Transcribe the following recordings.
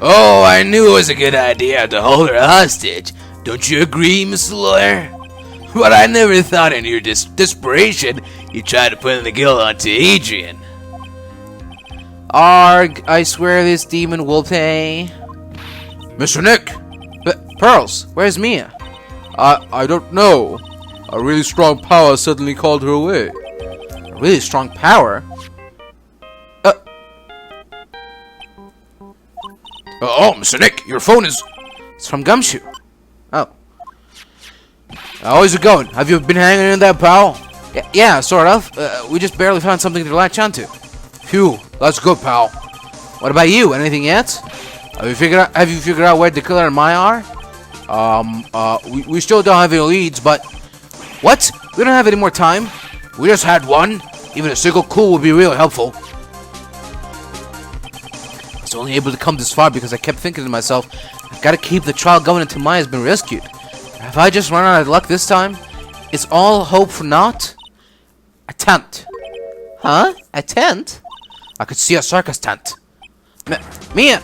Oh, I knew it was a good idea to hold her hostage. Don't you agree, Mr. Lawyer? But I never thought in your desperation you tried to put the guilt onto Adrian. Arg, I swear this demon will pay. Mr. Nick! Pearls, where's Mia? I don't know. A really strong power suddenly called her away. A really strong power? Oh, Mr. Nick, your phone is... It's from Gumshoe. Oh. How's it going? Have you been hanging in there, pal? Yeah, sort of. We just barely found something to latch onto. Phew, that's good, pal. What about you? Anything yet? Have you figured out where the killer and Maya are? We still don't have any leads, but... What? We don't have any more time? We just had one. Even a single clue would be really helpful. I was only able to come this far because I kept thinking to myself, I've got to keep the trial going until Maya's been rescued. Have I just run out of luck this time? Is all hope for naught? A tent. Huh? A tent? I could see a circus tent. Mia!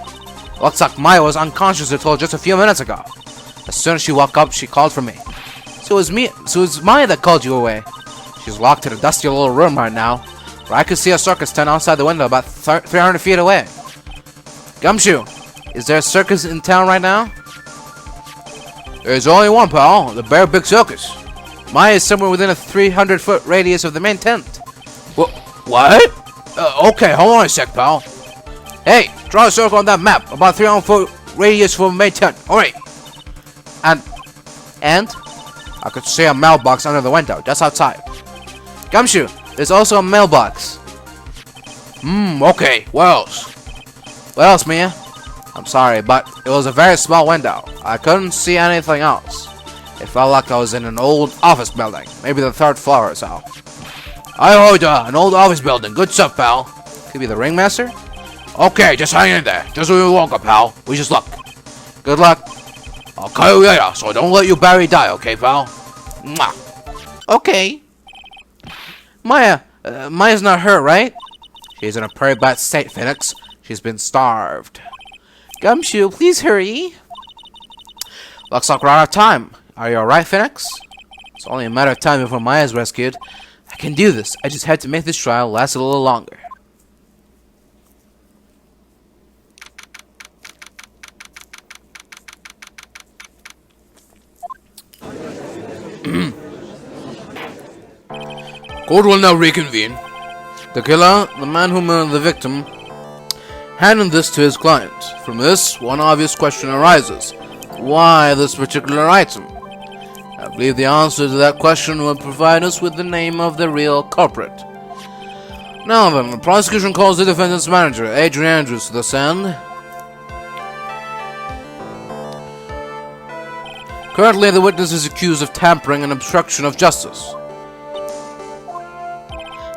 Looks like Maya was unconscious until just a few minutes ago. As soon as she woke up, she called for me. So it was Maya that called you away. She's locked in a dusty little room right now, where I could see a circus tent outside the window about 300 feet away. Gumshoe, is there a circus in town right now? There's only one, pal. The Bear Big Circus. Maya is somewhere within a 300-foot radius of the main tent. What? Okay, hold on a sec, pal. Hey, draw a circle on that map, about 300-foot radius from the main tent. Alright. And? I could see a mailbox under the window, just outside. Gumshoe, there's also a mailbox. Okay. What else? What else, Mia? I'm sorry, but it was a very small window. I couldn't see anything else. It felt like I was in an old office building, maybe the 3rd floor or so. I heard an old office building. Good stuff, pal. Could be the ringmaster? Okay, just hang in there. Just a little longer, pal. We just luck. Good luck. I'll call you later, so don't let your Barry die, okay, pal? Mwah. Okay. Maya's not hurt, right? She's in a pretty bad state, Phoenix. She's been starved. Gumshoe, please hurry. Looks like we're out of time. Are you alright, Phoenix? It's only a matter of time before Maya's rescued. I can do this. I just had to make this trial last a little longer. Court will now reconvene. The killer, the man who murdered the victim, handed this to his client. From this, one obvious question arises. Why this particular item? I believe the answer to that question will provide us with the name of the real culprit. Now then, the prosecution calls the defendant's manager, Adrian Andrews, to the stand. Currently, the witness is accused of tampering and obstruction of justice.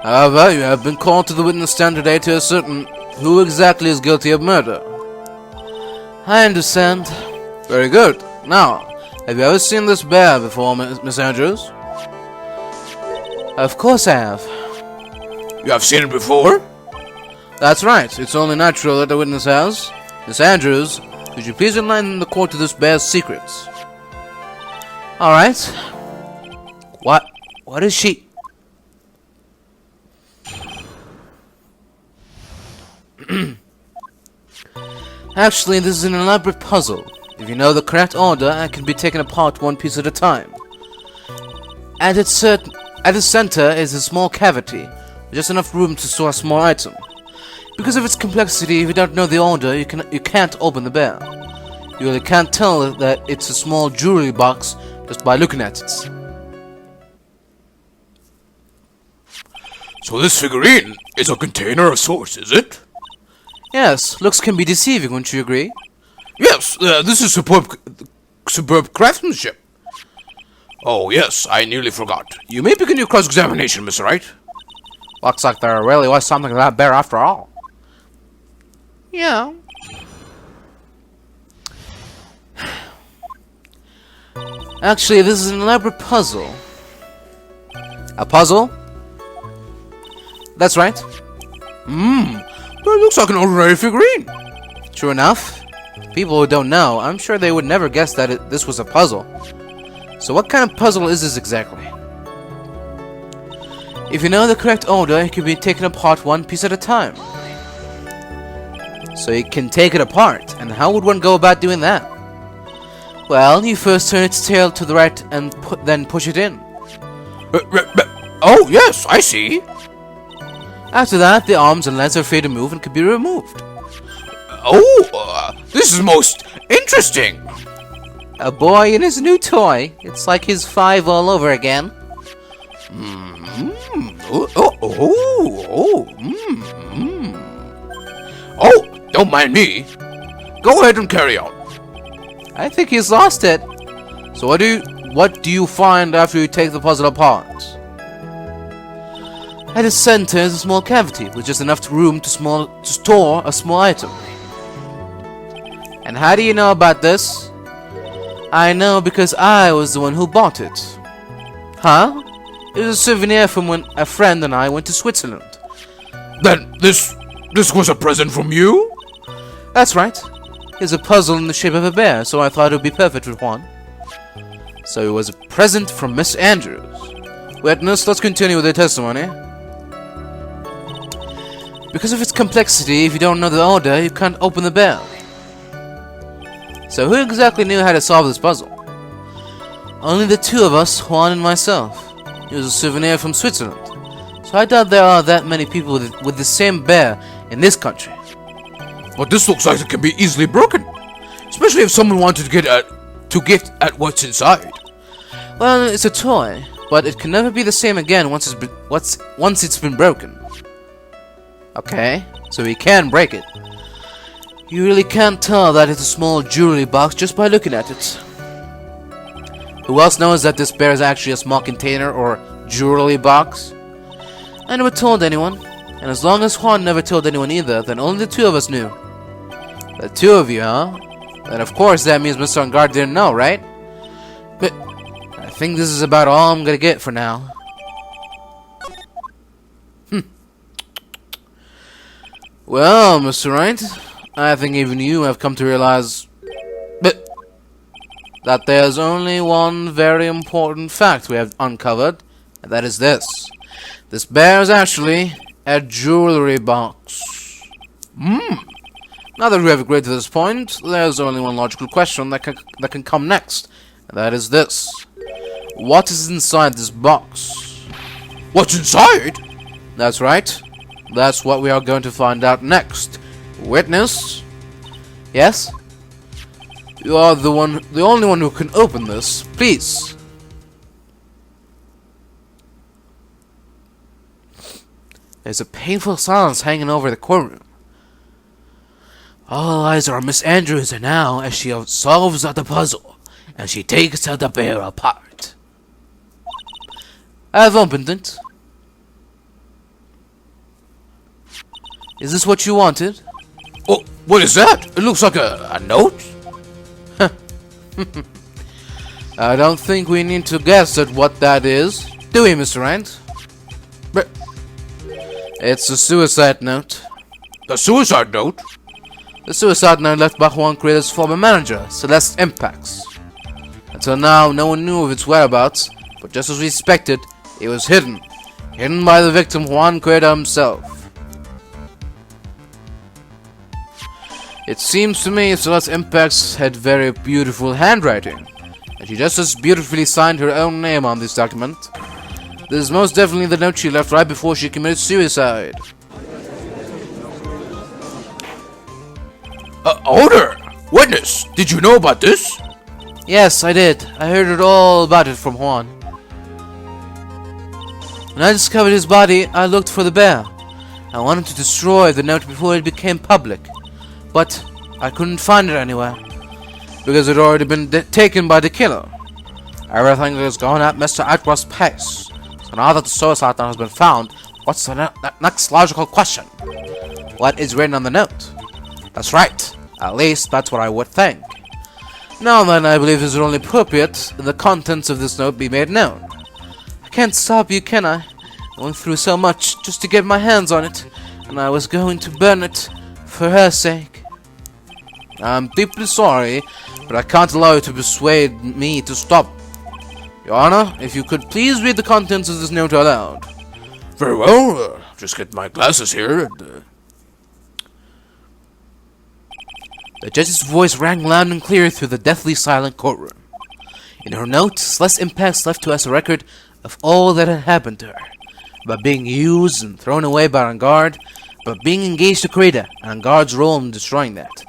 However, you have been called to the witness stand today to ascertain who exactly is guilty of murder. I understand. Very good. Now, have you ever seen this bear before, Miss Andrews? Of course I have. You have seen it before? That's right. It's only natural that the witness has. Miss Andrews, could you please enlighten the court to this bear's secrets? Alright. What is she? Actually, this is an elaborate puzzle. If you know the correct order, it can be taken apart one piece at a time. At its center is a small cavity, just enough room to store a small item. Because of its complexity, if you don't know the order, you can't open the bear. You really can't tell that it's a small jewelry box just by looking at it. So this figurine is a container of sorts, is it? Yes, looks can be deceiving, wouldn't you agree? Yes, this is superb craftsmanship. Oh yes, I nearly forgot. You may begin your cross-examination, Mr. Wright. Looks like there really was something to that bear after all. Yeah. Actually, this is an elaborate puzzle. A puzzle? That's right. But it looks like an ordinary figurine. True enough. People who don't know, I'm sure they would never guess that this was a puzzle. So what kind of puzzle is this exactly? If you know the correct order, it can be taken apart one piece at a time. So you can take it apart, and how would one go about doing that? Well, you first turn its tail to the right and then push it in. Oh, yes, I see. After that, the arms and legs are free to move and can be removed. Oh, this is most interesting. A boy and his new toy. It's like he's 5 all over again. Oh, don't mind me. Go ahead and carry on. I think he's lost it. So what do you find after you take the puzzle apart? At its center is a small cavity with just enough room to store a small item. And how do you know about this? I know because I was the one who bought it. Huh? It was a souvenir from when a friend and I went to Switzerland. Then this was a present from you? That's right. It's a puzzle in the shape of a bear, so I thought it would be perfect for Juan. So it was a present from Miss Andrews. Witness, let's continue with the testimony. Because of its complexity, if you don't know the order, you can't open the bear. So who exactly knew how to solve this puzzle? Only the two of us, Juan and myself. It was a souvenir from Switzerland. So I doubt there are that many people with the same bear in this country. But this looks like it can be easily broken. Especially if someone wanted to get at what's inside. Well, it's a toy, but it can never be the same again once it's been broken. Okay, so we can break it. You really can't tell that it's a small jewelry box just by looking at it. Who else knows that this bear is actually a small container or jewelry box? I never told anyone, and as long as Juan never told anyone either, then only the two of us knew. The two of you, huh? Then of course that means Mr. Angard didn't know, right? But I think this is about all I'm gonna get for now. Well, Mr. Wright, I think even you have come to realize that there's only one very important fact we have uncovered, and that is this. This bear is actually a jewelry box. Now that we have agreed to this point, there's only one logical question that can come next, and that is this. What is inside this box? What's inside? That's right. That's what we are going to find out next. Witness? Yes? You are the only one who can open this. Please. There's a painful silence hanging over the courtroom. All eyes are on Miss Andrews now as she solves the puzzle, and she takes the bear apart. I've opened it. Is this what you wanted? Oh, what is that? It looks like a note. I don't think we need to guess at what that is, do we, Mr. Rand? But it's a suicide note. The suicide note? The suicide note left by Juan Creator's former manager, Celeste Inpax. Until now, no one knew of its whereabouts, but just as we expected, it was hidden. Hidden by the victim, Juan Creator himself. It seems to me Celeste Inpax had very beautiful handwriting, and she just as beautifully signed her own name on this document. This is most definitely the note she left right before she committed suicide. Order! Witness, did you know about this? Yes, I did. I heard it all about it from Juan. When I discovered his body, I looked for the bear. I wanted to destroy the note before it became public. But I couldn't find it anywhere, because it had already been taken by the killer. Everything has gone at Mr. Atwell's pace. So now that the suicide note has been found, what's the next logical question? What is written on the note? That's right. At least that's what I would think. Now then, I believe it is only appropriate that the contents of this note be made known. I can't stop you, can I? I went through so much just to get my hands on it. And and I was going to burn it for her sake. I'm deeply sorry, but I can't allow you to persuade me to stop. Your Honor, if you could please read the contents of this note aloud. Very well. Just get my glasses here and... The judge's voice rang loud and clear through the deathly silent courtroom. In her note, Celeste Inpax left to us a record of all that had happened to her, about being used and thrown away by Angard, about being engaged to Krita and Angard's role in destroying that,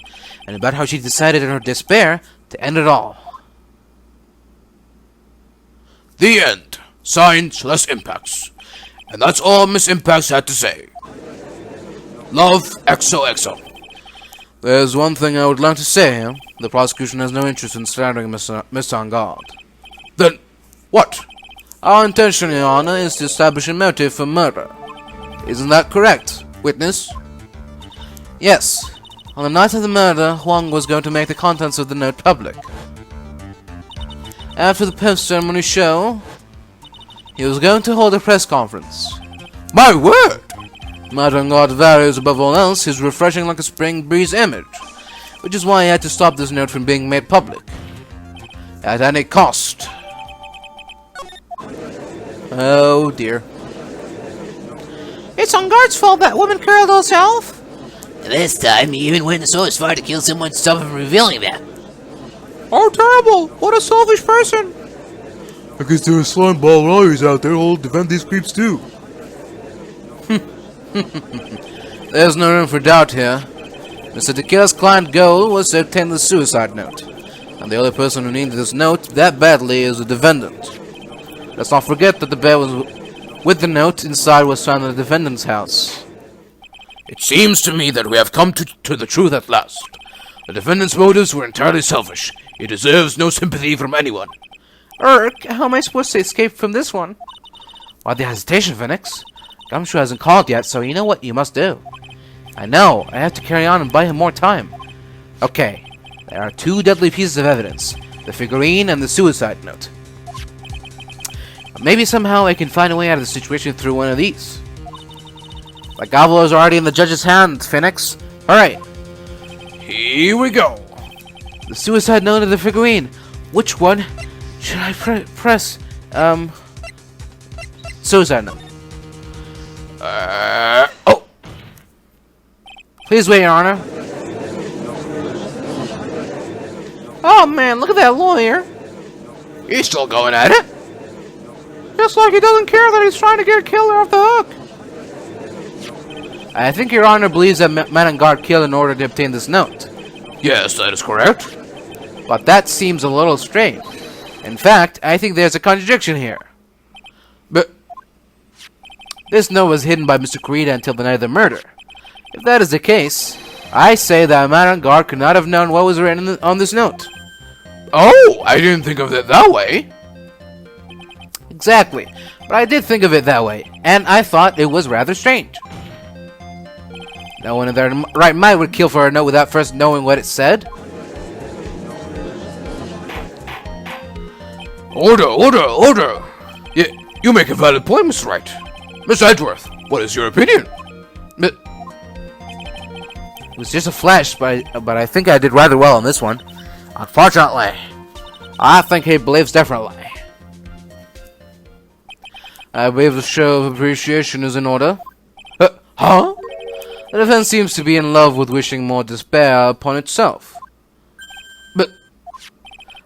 and about how she decided in her despair to end it all. The end. Signed, Celeste Inpax. And that's all Miss Inpax had to say. Love, XOXO. There's one thing I would like to say. The prosecution has no interest in slandering Mr. Angard. Then, what? Our intention, Your Honor, is to establish a motive for murder. Isn't that correct, witness? Yes. On the night of the murder, Huang was going to make the contents of the note public. After the post-ceremony show, he was going to hold a press conference. My word! Madame God values above all else his refreshing like a spring breeze image, which is why he had to stop this note from being made public. At any cost. Oh dear. It's Angard's fault that woman killed herself. This time, he even went so as far to kill someone to stop him from revealing that. Oh terrible! What a selfish person! I guess there are slimeball lawyers out there who'll defend these creeps too. There's no room for doubt here. Mr. Tequila's client goal was to obtain the suicide note, and the only person who needed this note that badly is the defendant. Let's not forget that the bed with the note inside was found in the defendant's house. It seems to me that we have come to the truth at last. The defendant's motives were entirely selfish. He deserves no sympathy from anyone. How am I supposed to escape from this one? Why the hesitation, Phoenix? Gumshoe hasn't called yet, so you know what you must do. I know, I have to carry on and buy him more time. Okay, there are two deadly pieces of evidence, the figurine and the suicide note. Maybe somehow I can find a way out of the situation through one of these. The gavel is already in the judge's hand, Phoenix. Alright. Here we go. The suicide note and the figurine. Which one should I press? Suicide note. Oh! Please wait, Your Honor. Oh man, look at that lawyer. He's still going at it? Just like he doesn't care that he's trying to get a killer off the hook. I think Your Honor believes that Manangard killed in order to obtain this note. Yes, that is correct. But that seems a little strange. In fact, I think there's a contradiction here. But this note was hidden by Mr. Krita until the night of the murder. If that is the case, I say that Manangard could not have known what was written on this note. oh, I didn't think of it that way. Exactly, but I did think of it that way, and I thought it was rather strange. No one in their right mind would kill for a note without first knowing what it said. Order! You make a valid point, Mr. Wright. Miss Edgeworth, what is your opinion? It was just a flash, but I think I did rather well on this one. Unfortunately, I think he believes differently. I believe the show of appreciation is in order. Huh? The defense seems to be in love with wishing more despair upon itself. But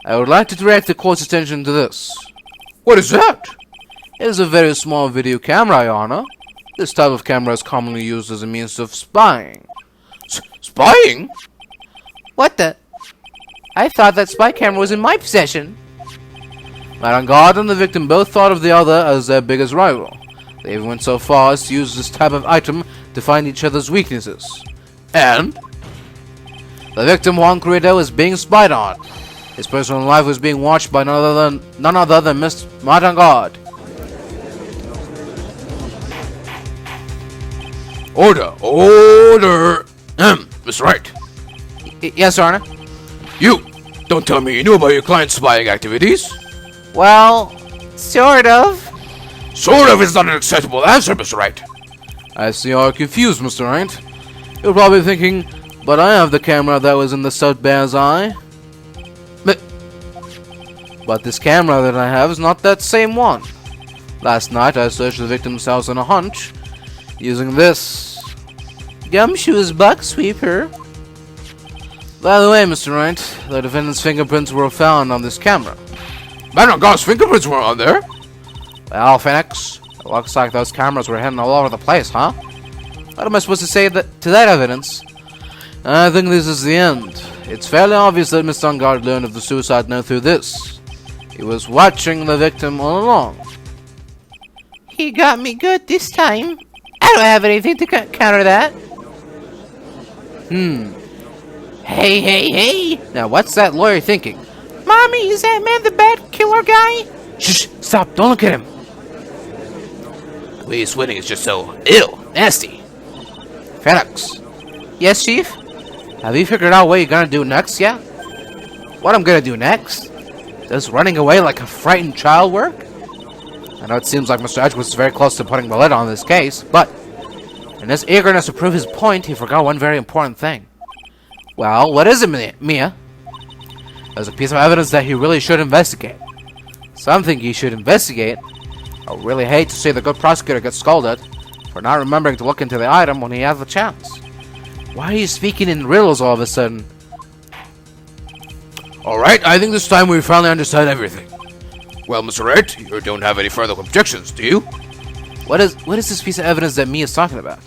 I would like to direct the court's attention to this. what is that? It is a very small video camera, Your Honor. This type of camera is commonly used as a means of spying. Spying? What the? I thought that spy camera was in my possession. Madame God and the victim both thought of the other as their biggest rival. They even went so far as to use this type of item to find each other's weaknesses. And? The victim, Juan Corrido, is being spied on. His personal life was being watched by none other than Miss Madame God. Order! Mr. Wright. Yes, Your Honor? You! Don't tell me you knew about your client's spying activities. Well, sort of. Sort of is not an acceptable answer, Mr. Wright. I see you're confused, Mr. Wright. You're probably thinking, but I have the camera that was in the stout bear's eye. But this camera that I have is not that same one. Last night I searched the victim's house on a hunch, using this gumshoes buck sweeper. By the way, Mr. Wright, the defendant's fingerprints were found on this camera. Man, on God's fingerprints were on there. Well, Phoenix, it looks like those cameras were hidden all over the place, huh? What am I supposed to say to that evidence? I think this is the end. It's fairly obvious that Mr. Ungard learned of the suicide note through this. He was watching the victim all along. He got me good this time. I don't have anything to counter that. Hey. Now, what's that lawyer thinking? Mommy, is that man the bad killer guy? Shh, stop, don't look at him. The way he's winning is just so nasty. Phoenix. Yes, Chief? Have you figured out what you're gonna do next yet? What I'm gonna do next? Does running away like a frightened child work? I know it seems like Mr. Edgeworth was very close to putting the lid on this case, but in his eagerness to prove his point, he forgot one very important thing. Well, what is it, Mia? There's a piece of evidence that he really should investigate. Something he should investigate. I really hate to see the good prosecutor get scolded for not remembering to look into the item when he has the chance. Why are you speaking in riddles all of a sudden? Alright, I think this time we finally understand everything. Well, Mr. Wright, you don't have any further objections, do you? What is this piece of evidence that Mia's talking about?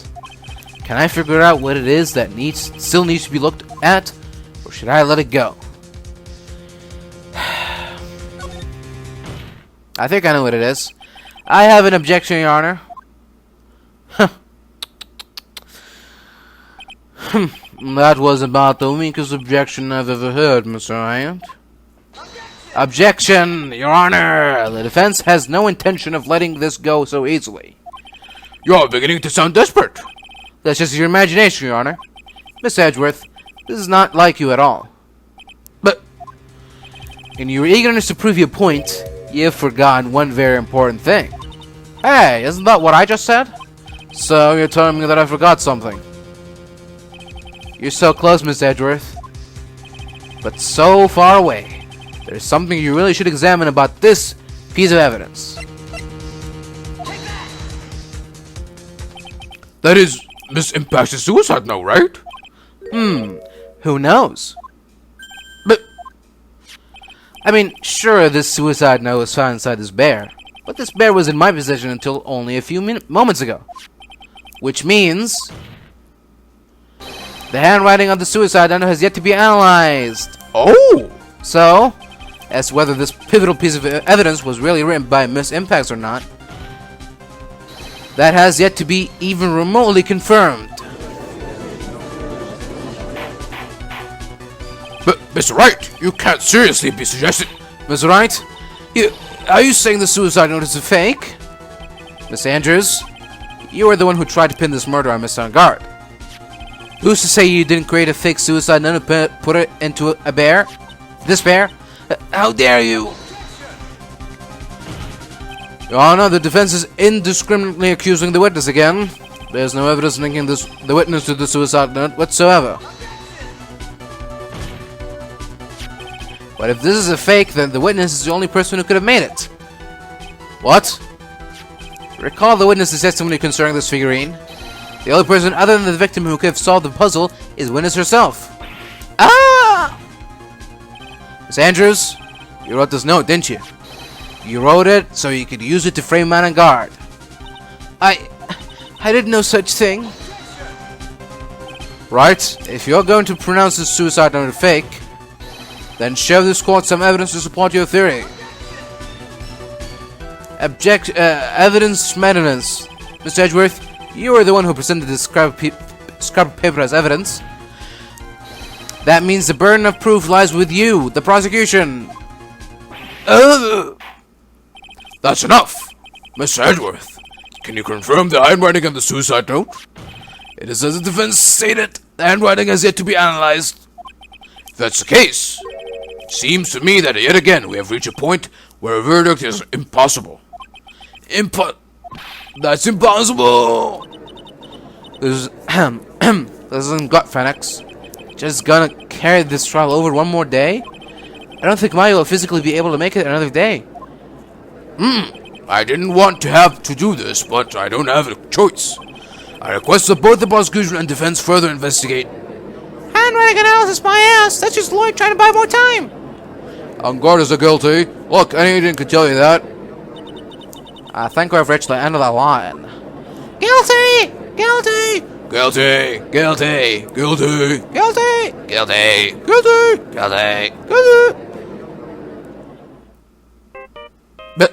Can I figure out what it is that still needs to be looked at, or should I let it go? I think I know what it is. I have an objection, Your Honor. That was about the weakest objection I've ever heard, Mr. Wright. Objection, Your Honor! The defense has no intention of letting this go so easily. You're beginning to sound desperate. That's just your imagination, Your Honor. Miss Edgeworth, this is not like you at all. But in your eagerness to prove your point, you've forgotten one very important thing. Hey, isn't that what I just said? So you're telling me that I forgot something. You're so close, Miss Edgeworth, but so far away. There's something you really should examine about this piece of evidence. That is Miss Inpax's suicide note, right? Who knows? But I mean, sure, this suicide note was found inside this bear, but this bear was in my possession until only a few moments ago. Which means the handwriting of the suicide note has yet to be analyzed. oh, So, as to whether this pivotal piece of evidence was really written by Miss Inpax or not, that has yet to be even remotely confirmed. but Mr. Wright, you can't seriously be suggesting. Mr. Wright, are you saying the suicide note is a fake? Miss Andrews, you are the one who tried to pin this murder on Miss Ungard. Who's to say you didn't create a fake suicide note and put it into a bear? This bear? How dare you? Your Honor, the defense is indiscriminately accusing the witness again. There's no evidence linking the witness to the suicide note whatsoever. But if this is a fake, then the witness is the only person who could have made it. What? Recall the witness's testimony concerning this figurine. The only person other than the victim who could have solved the puzzle is witness herself. Ah! Miss Andrews, you wrote this note, didn't you? You wrote it so you could use it to frame man on guard. I did no such thing. Right, if you're going to pronounce this suicide note a fake, then show this court some evidence to support your theory. Evidence maintenance. Mr. Edgeworth, you are the one who presented this scrap of paper as evidence. That means the burden of proof lies with you, the prosecution. That's enough. Mr. Edgeworth, can you confirm the handwriting on the suicide note? It is as the defense stated, the handwriting has yet to be analyzed. If that's the case, it seems to me that yet again we have reached a point where a verdict is impossible. That's impossible! This isn't gut, Phoenix. Just gonna carry this trial over one more day? I don't think Mario will physically be able to make it another day. I didn't want to have to do this, but I don't have a choice. I request that both the prosecution and defense further investigate. Handwriting analysis, my ass! That's just Lloyd trying to buy more time! On guard is guilty. Look, any agent could tell you that. I think we've reached the end of the line. Guilty! Guilty! Guilty! Guilty! Guilty! Guilty! Guilty! Guilty! Guilty! Guilty! But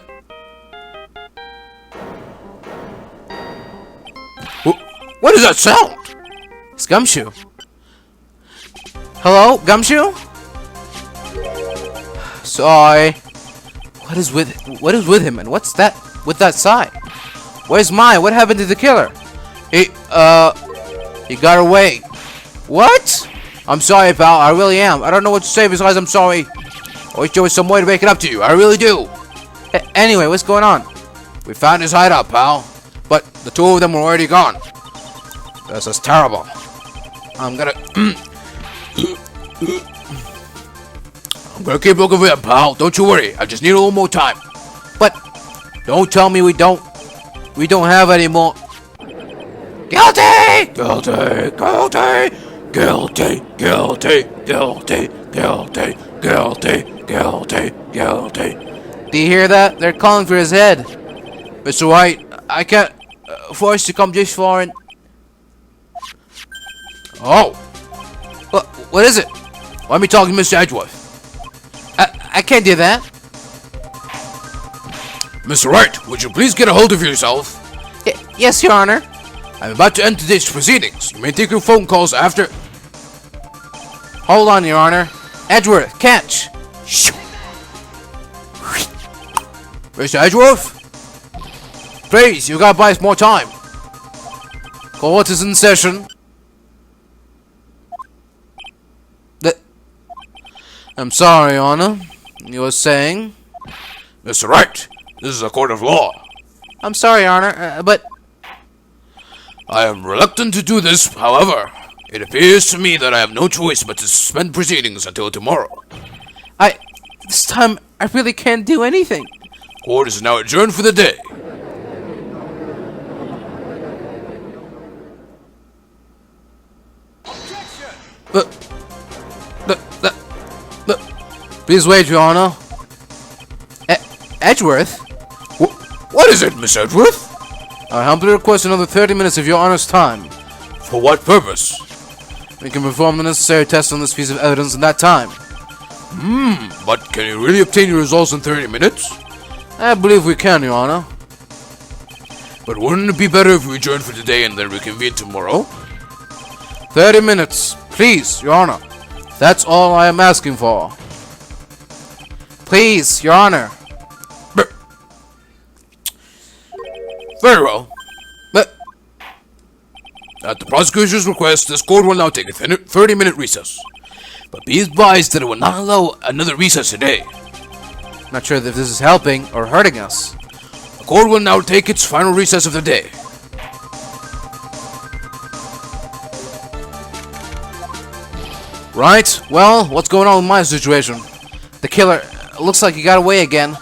what does that sound? It's Gumshoe. Hello, Gumshoe? Sorry. What is with him, and what's that with that sigh? Where's Maya? What happened to the killer? He got away. What? I'm sorry, pal. I really am. I don't know what to say besides I'm sorry. I wish there was some way to make it up to you. I really do. Anyway, what's going on? We found his hideout, pal. But the two of them were already gone. This is terrible. I'm gonna keep looking for him, pal. Don't you worry. I just need a little more time. But don't tell me we don't have any more. Guilty! Guilty! Guilty! Guilty! Guilty! Guilty! Guilty! Guilty! Guilty! Guilty! Do you hear that? They're calling for his head. Mr. White, I can't force you to come this far and... Oh! What is it? Let me talk to Mr. Edgeworth. I can't do that. Mr. Wright, would you please get a hold of yourself? Yes, Your Honor. I'm about to end today's proceedings. You may take your phone calls after... Hold on, Your Honor. Edgeworth, catch. Mr. Edgeworth? Please, you gotta buy us more time. Court is in session. I'm sorry, Your Honor. You were saying? Mr. Wright, this is a court of law. I'm sorry, Your Honor, but... I am reluctant to do this, however. It appears to me that I have no choice but to suspend proceedings until tomorrow. This time, I really can't do anything. Court is now adjourned for the day. Please wait, Your Honor. Edgeworth? What is it, Miss Edgeworth? I humbly request another 30 minutes of Your Honor's time. For what purpose? We can perform the necessary tests on this piece of evidence in that time. But can you really obtain your results in 30 minutes? I believe we can, Your Honor. But wouldn't it be better if we adjourn for today and then reconvene tomorrow? 30 minutes, please, Your Honor. That's all I am asking for. Please, Your Honor. Very well. But at the prosecution's request, this court will now take a 30-minute recess. But be advised that it will not allow another recess today. Not sure if this is helping or hurting us. The court will now take its final recess of the day. Right, well, what's going on with my situation? The killer looks like he got away again.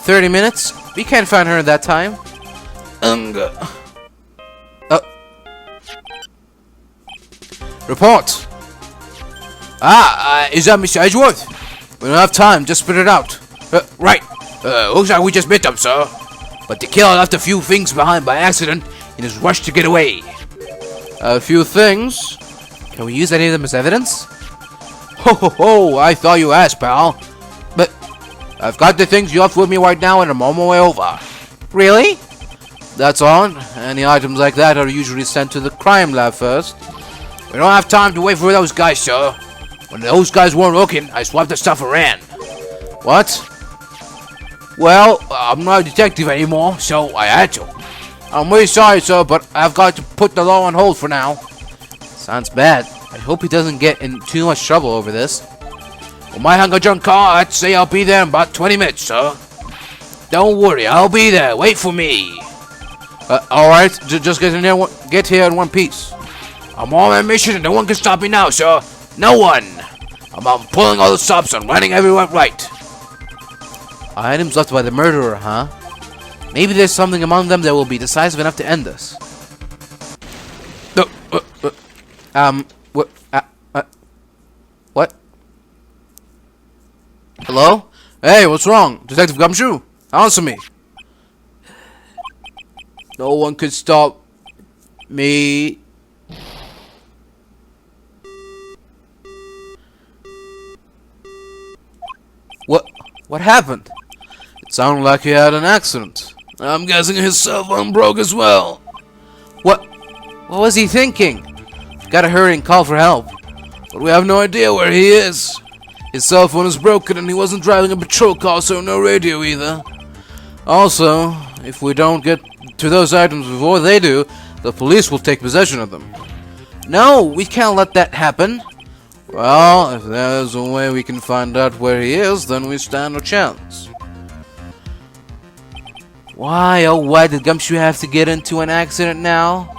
30 minutes? We can't find her in that time. Report. Is that Mr. Edgeworth? We don't have time, just spit it out. Right. Looks like we just met him, sir. But the killer left a few things behind by accident in his rush to get away. A few things? Can we use any of them as evidence? Ho ho ho, I thought you asked, pal. But I've got the things you left with me right now and I'm on my way over. Really? That's on. Any items like that are usually sent to the crime lab first. We don't have time to wait for those guys, sir. When those guys weren't looking, I swapped the stuff and ran. What? Well, I'm not a detective anymore, so I had to. I'm really sorry, sir, but I've got to put the law on hold for now. Sounds bad. I hope he doesn't get in too much trouble over this. Well, my hunger junk car, I'd say I'll be there in about 20 minutes, sir. Don't worry, I'll be there. Wait for me. Alright, just get here in one piece. I'm on my mission and no one can stop me now, sir. No one. I'm pulling all the stops and running everyone right. Items left by the murderer, huh? Maybe there's something among them that will be decisive enough to end us. What? Hello? Hey, what's wrong? Detective Gumshoe? Answer me. No one could stop me. What happened? It sounded like he had an accident. I'm guessing his cell phone broke as well. What was he thinking? Gotta hurry and call for help. But we have no idea where he is. His cell phone is broken and he wasn't driving a patrol car, so no radio either. Also, if we don't get to those items before they do, the police will take possession of them. No, we can't let that happen. Well, if there's a way we can find out where he is, then we stand a chance. Why, oh why did Gumshoe have to get into an accident now?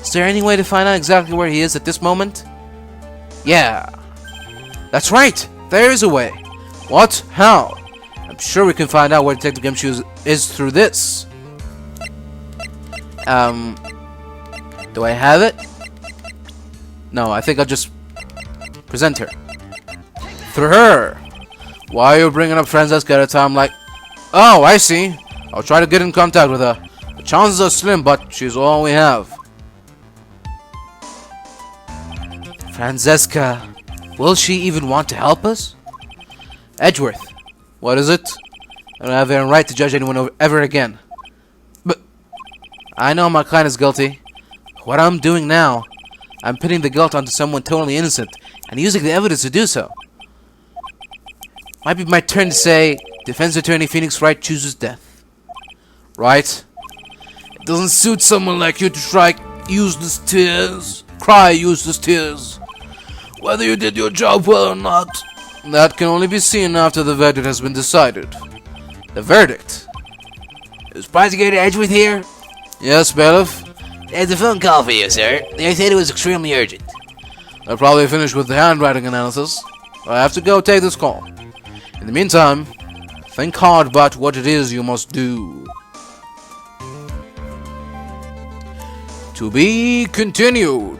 Is there any way to find out exactly where he is at this moment? Yeah. That's right! There is a way! What? How? I'm sure we can find out where Detective Gumshoe is through this. Do I have it? No, I think I'll just present her. Through her! Why are you bringing up Francesca at a time like... Oh, I see! I'll try to get in contact with her. The chances are slim, but she's all we have. Francesca... Will she even want to help us? Edgeworth. What is it? I don't have any right to judge anyone ever again. But... I know my client is guilty. What I'm doing now... I'm putting the guilt onto someone totally innocent and using the evidence to do so. Might be my turn to say, Defense Attorney Phoenix Wright chooses death. Right? It doesn't suit someone like you to cry useless tears. Whether you did your job well or not, that can only be seen after the verdict has been decided. The verdict? Is Prosecutor Edgeworth here? Yes, bailiff. There's a phone call for you, sir. They said it was extremely urgent. I'll probably finish with the handwriting analysis. I have to go take this call. In the meantime, think hard about what it is you must do. To be continued.